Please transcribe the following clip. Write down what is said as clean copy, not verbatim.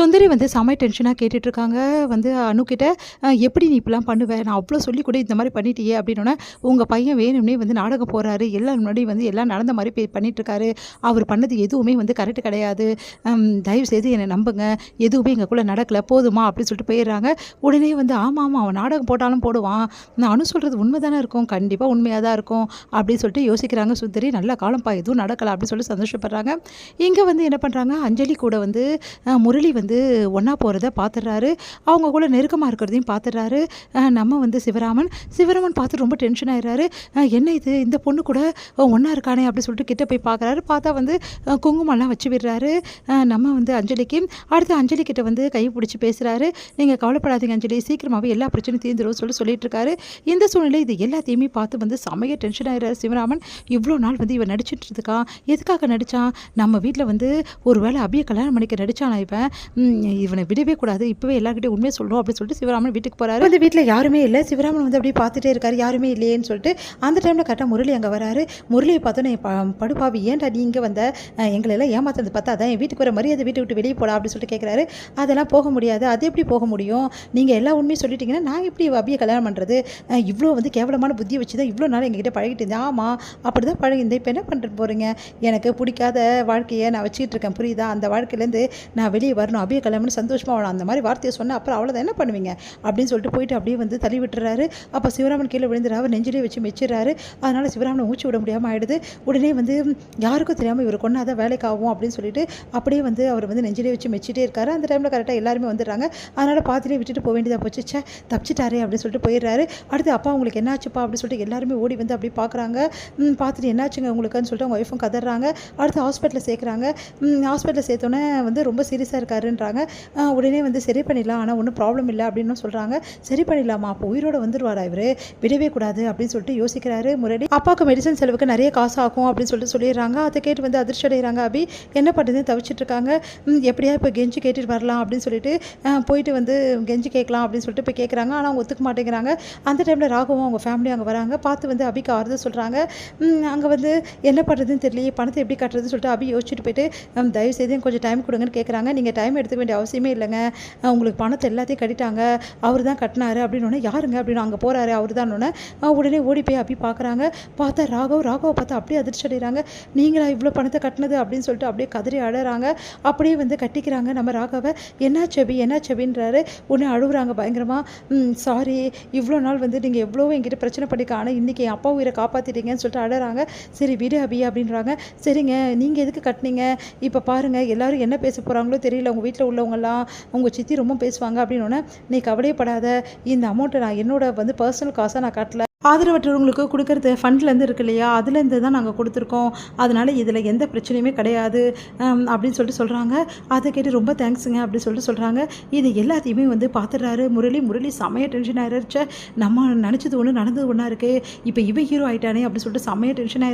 சுந்தரி வந்து செம்ம டென்ஷனாக கேட்டுட்ருக்காங்க வந்து அனுக்கிட்ட. எப்படி நீ இப்படிலாம் பண்ணுவ? நான் அவ்வளோ சொல்லி கூட இந்த மாதிரி பண்ணிட்டியே அப்படின்னோடனே, உங்கள் பையன் வேணும்னே வந்து நாடகம் போடுறாரு. எல்லார் முன்னாடியும் வந்து எல்லாம் நடந்த மாதிரி பண்ணிட்டுருக்காரு. அவர் பண்ணது எதுவுமே வந்து கரெக்ட் கிடையாது. தயவுசெய்து என்னை நம்புங்க. எதுவுமே எங்களுக்குள்ளே நடக்கல. போதுமா அப்படின்னு சொல்லிட்டு போயிடுறாங்க. உடனே வந்து ஆமாம் ஆமாம் அவன் நாடகம் போட்டாலும் போடுவான். நான் அனு சொல்கிறது உண்மை தானே இருக்கும். கண்டிப்பாக உண்மையாக தான் இருக்கும் அப்படின்னு சொல்லிட்டு யோசிக்கிறாங்க சுந்தரி. நல்ல காலம்ப்பா எதுவும் நடக்கலை அப்படின்னு சொல்லிட்டு சந்தோஷப்படுறாங்க. இங்கே வந்து என்ன பண்ணுறாங்க, அஞ்சலி கூட வந்து முரளி வந்து ஒன்றா போகிறத பார்த்துடுறாரு. அவங்க கூட நெருக்கமாக இருக்கிறதையும் பார்த்துடுறாரு. நம்ம வந்து சிவராமன் பார்த்து ரொம்ப டென்ஷன் ஆயிடுறாரு. என்ன இது இந்த பொண்ணு கூட ஒன்றா இருக்கானே அப்படின்னு சொல்லிட்டு கிட்ட போய் பார்க்குறாரு. பார்த்தா வந்து குங்குமம்லாம் வச்சு விடுறாரு. நம்ம வந்து அஞ்சலிக்கு அடுத்து அஞ்சலி கிட்ட வந்து கை பிடிச்சி பேசுகிறாரு. நீங்கள் கவலைப்படாதீங்க அஞ்சலி, சீக்கிரமாகவே எல்லா பிரச்சனையும் தீர்ந்துடும் சொல்லிட்டு இருக்காரு. இந்த சூழ்நிலை இது எல்லாத்தையுமே பார்த்து வந்து செமைய டென்ஷன் ஆயிடுறாரு சிவராமன். இவ்வளோ நாள் வந்து இவன் நடிச்சிட்டு இருக்கான். எதுக்காக நடித்தான்? நம்ம வீட்டில் வந்து ஒரு வேளை அபியை கல்யாணம் பண்ணிக்க நடிச்சானா இவன்? இவனை விடவே கூடாது, இப்போவே எல்லாருக்கிட்டையும் உண்மையை சொல்லணும் அப்படின்னு சொல்லிட்டு சிவராமன் வீட்டுக்கு போகிறாரு. அந்த வீட்டில் யாருமே இல்லை. சிவராமன் வந்து அப்படியே பார்த்துட்டே இருக்காரு, யாருமே இல்லையேன்னு சொல்லிட்டு. அந்த டைமில் கரெக்டாக முரளி அங்கே வராரு. முரளியை பார்த்தோன்னே படுப்பாவி ஏன்டா நீ இங்கே வந்த? எங்களெல்லாம் ஏமாத்துறது பார்த்தா அதான் என் வீட்டுக்கு வர மரியாதை வீட்டை விட்டு வெளியே போடா அப்படின்னு சொல்லிட்டு கேட்குறாரு. அதெல்லாம் போக முடியாது. அது எப்படி போக முடியும்? நீங்கள் எல்லா உண்மையும் சொல்லிட்டீங்கன்னா நான் எப்படி அபியை கல்யாணம் பண்ணுறது? இவ்வளோ வந்து கேவலமான புத்தியை வச்சு தான் இவ்வளோ நாள் எங்ககிட்ட பழகிட்டு இருந்தேன். ஆமாம் அப்படி தான் பழகிருந்தேன். இப்போ என்ன பண்ணுறது போகிறீங்க? எனக்கு பிடிக்காத வாழ்க்கையை நான் வச்சுக்கிட்டு இருக்கேன், புரியுதா? அந்த வாழ்க்கையிலேருந்து நான் வெளியே வரணும், அபியை கல்யாணம் சந்தோஷமாக அவளை அந்த மாதிரி வார்த்தையை சொன்னால் அப்புறம் அவ்வளோதான் என்ன பண்ணுவீங்க அப்படின்னு சொல்லிட்டு போயிட்டு அப்படியே வந்து தள்ளி விட்டுறாரு. அப்போ சிவராமன் கீழே விழுந்துறாரு. நெஞ்சிலே வச்சு மெச்சிடுறாரு. அதனால் சிவராமனை மூச்சு விட முடியாமல் ஆகிடுது. உடனே வந்து யாருக்கும் தெரியாமல் இவர் கொண்டாதான் வேலைக்கு ஆகும் அப்படின்னு சொல்லிட்டு அப்படியே வந்து அவர் வந்து நெஞ்சிலே வச்சு மெச்சிட்டே இருக்காரு. அந்த டைமில் கரெக்டாக எல்லாருமே வந்துடுறாங்க. அதனால் பாத்திலே விட்டுட்டு போக வேண்டியதாக போச்சு. தப்பிச்சிட்டாரே அப்படின்னு சொல்லிட்டு போயிடுறாரு. அடுத்து அப்பா உங்களுக்கு என்னாச்சுப்பா அப்படின்னு சொல்லிட்டு எல்லாருமே ஓடி வந்து அப்படி பார்க்குறாங்க. பார்த்துட்டு என்னாச்சுங்க உங்களுக்குன்னு சொல்லிட்டு அவங்க ஒய்ஃபும் கதறாங்க. அடுத்து ஹாஸ்பிட்டலில் சேர்க்குறாங்க. ஹாஸ்பிட்டலில் சேர்த்தோன்னே வந்து ரொம்ப சீரியஸாக இருக்காருன்றாங்க. உடனே வந்து சரி பண்ணிடலாம், ஆனால் ஒன்றும் ப்ராப்ளம் இல்லை அப்படின்னு சொல்கிறாங்க. சரி பண்ணிடலாமா? அப்போ உயிரோடு வந்துடுவாரா இவர்? விடவே கூடாது அப்படின்னு சொல்லிட்டு யோசிக்கிறாரு முரளி. அப்பாவுக்கு மெடிசன் செலவுக்கு நிறைய காசு ஆகும் அப்படின்னு சொல்லிட்டு சொல்லிடுறாங்க. அதை கேட்டு வந்து அதிர்ச்சி அடைகிறாங்க. அபி என்ன பண்ணுறதுன்னு தவிச்சிட்டு இருக்காங்க. எப்படியா இப்போ கெஞ்சி கேட்டுட்டு வரலாம் அப்படின்னு சொல்லிட்டு போயிட்டு வந்து கெஞ்சி கேட்கலாம் அப்படின்னு சொல்லிட்டு போய் கேட்குறாங்க. ஆனால் அவங்க ஒத்துக்க மாட்டேங்கிறாங்க. அந்த டைமில் ராகவும் அவங்க ஃபேமிலி அங்கே வராங்க. பார்த்து வந்து அபிக்கு ஆறுதல் சொல்கிறாங்க. அங்கே வந்து என்ன பண்ணுறதுன்னு தெரியல, பணத்தை எப்படி கட்டுறதுன்னு சொல்லிட்டு அபி யோசிச்சுட்டு போயிட்டு தயவு செய்து கொஞ்சம் டைம் கொடுங்கன்னு கேட்குறாங்க. நீங்கள் டைம் எடுத்துக்க வேண்டிய அவசியமே இல்லைங்க, உங்களுக்கு பணத்தை எல்லாத்தையும் கட்டிட்டாங்க, அவர் தான் கட்டினாரு அப்படின்னு. யாருங்க அப்படின்னு அங்கே போகிறாரு அவர் தான். உடனே ஓடி போய் அப்படி பார்க்குறாங்க. பார்த்தா ராகவை பார்த்தா அப்படியே அதிர்ச்சி அடைகிறாங்க. நீங்களா இவ்வளோ பணத்தை கட்டினது அப்படின்னு சொல்லிட்டு அப்படியே கதறி அழறாங்க. அப்படியே வந்து கட்டிக்கிறாங்க நம்ம ராகவை. என்ன செபின்றாரு. உடனே அழுகுறாங்க பயங்கரமாக. சாரி, இவ்வளோ நாள் வந்து நீங்கள் எவ்வளோ என்கிட்ட பிரச்சனை பண்ணிக்க, ஆனால் இன்றைக்கி என் அப்பா உயிரை காப்பாற்றிட்டீங்கன்னு சொல்லிட்டு அழறாங்க. சரி விடு அபி அப்படின்றாங்க. சரிங்க நீங்கள் எதுக்கு கட்டினீங்க? இப்போ பாருங்கள் எல்லாரும் என்ன பேச போகிறாங்களோ தெரியல, உங்கள் வீட்டில் உள்ளவங்கலாம் உங்கள் சித்தி ரொம்ப பேசுவாங்க அப்படின்னோடனே, நீ கவலையப்படாத, இந்த அமௌண்ட்டை நான் என்னோட வந்து பர்சனல் காசாக நான் கட்டல, ஆதரவற்றவங்களுக்கு கொடுக்குறது ஃபண்ட்லேருந்து இருக்கு இல்லையா, அதுலேருந்து தான் நாங்கள் கொடுத்துருக்கோம், அதனால் இதில் எந்த பிரச்சனையுமே கிடையாது அப்படின்னு சொல்லிட்டு சொல்கிறாங்க. அதை கேட்டு ரொம்ப தேங்க்ஸுங்க அப்படின்னு சொல்லிட்டு சொல்கிறாங்க. இது எல்லாத்தையுமே வந்து பார்த்துடுறாரு முரளி செம்மைய டென்ஷன் ஆயிடுச்சு. நம்ம நினச்சது ஒன்று நடந்தது ஒன்றா இருக்குது, இப்போ இவன் ஹீரோ ஆகிட்டானே அப்படின்னு சொல்லிட்டு செம்மைய டென்ஷன் ஆயிடுச்சு.